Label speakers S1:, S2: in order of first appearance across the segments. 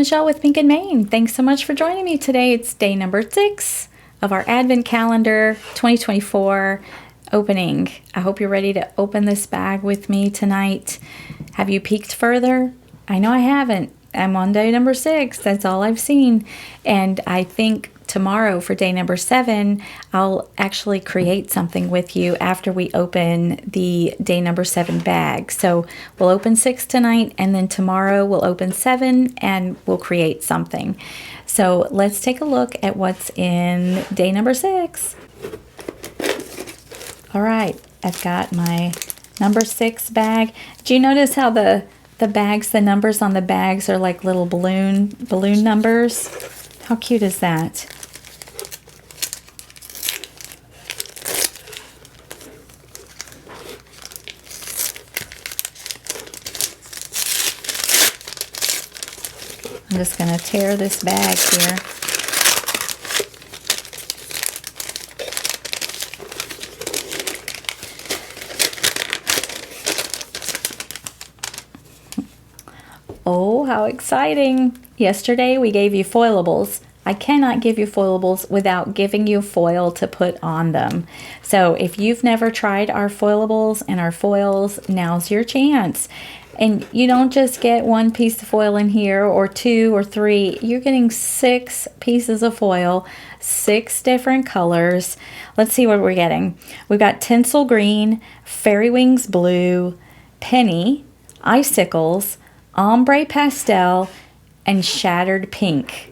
S1: Michelle with Pink and Maine. Thanks so much for joining me today. It's day number 6 of our Advent Calendar 2024 opening. I hope you're ready to open this bag with me tonight. Have you peeked further? I know I haven't. I'm on day number 6. That's all I've seen. And I think tomorrow for day number 7, I'll actually create something with you after we open the day number 7 bag. So we'll open 6 tonight, and then tomorrow we'll open 7 and we'll create something. So let's take a look at what's in day number 6. All right, I've got my number 6 bag. Do you notice how the bags, the numbers on the bags are like little balloon numbers? How cute is that? I'm just going to tear this bag here. Oh, how exciting. Yesterday we gave you foilables. I cannot give you foilables without giving you foil to put on them. So if you've never tried our foilables and our foils, now's your chance. And you don't just get 1 piece of foil in here or 2 or 3. You're getting 6 pieces of foil, 6 different colors. Let's see what we're getting. We've got tinsel green, fairy wings blue, penny, icicles, ombre pastel, and shattered pink.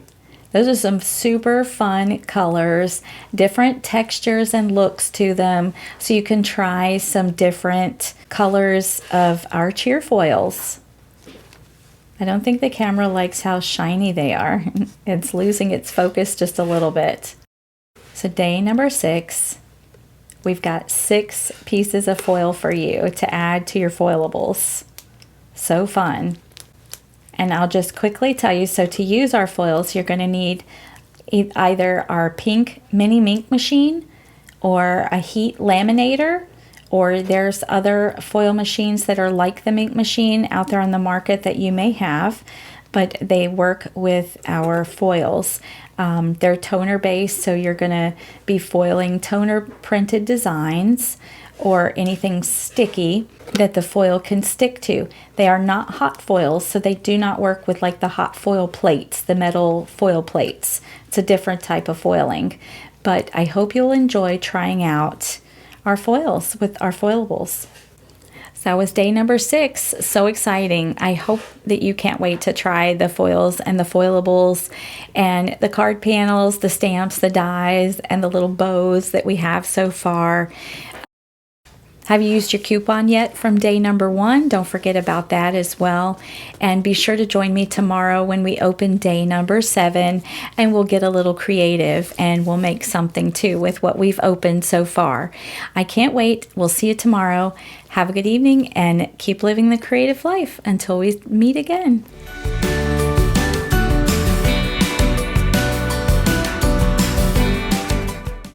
S1: Those are some super fun colors, different textures and looks to them, so you can try some different colors of our cheer foils. I don't think the camera likes how shiny they are. It's losing its focus just a little bit. So day number 6, we've got 6 pieces of foil for you to add to your foilables. So fun. And I'll just quickly tell you, so to use our foils, you're going to need either our pink mini Minc machine or a heat laminator, or there's other foil machines that are like the Minc machine out there on the market that you may have, but they work with our foils. They're toner based, so you're going to be foiling toner printed designs or anything sticky that the foil can stick to. They are not hot foils, so they do not work with like the hot foil plates, the metal foil plates. It's a different type of foiling. But I hope you'll enjoy trying out our foils with our foilables. So that was day number 6. So exciting. I hope that you can't wait to try the foils and the foilables and the card panels, the stamps, the dies, and the little bows that we have so far. Have you used your coupon yet from day number 1? Don't forget about that as well. And be sure to join me tomorrow when we open day number 7, and we'll get a little creative and we'll make something too with what we've opened so far. I can't wait. We'll see you tomorrow. Have a good evening and keep living the creative life until we meet again.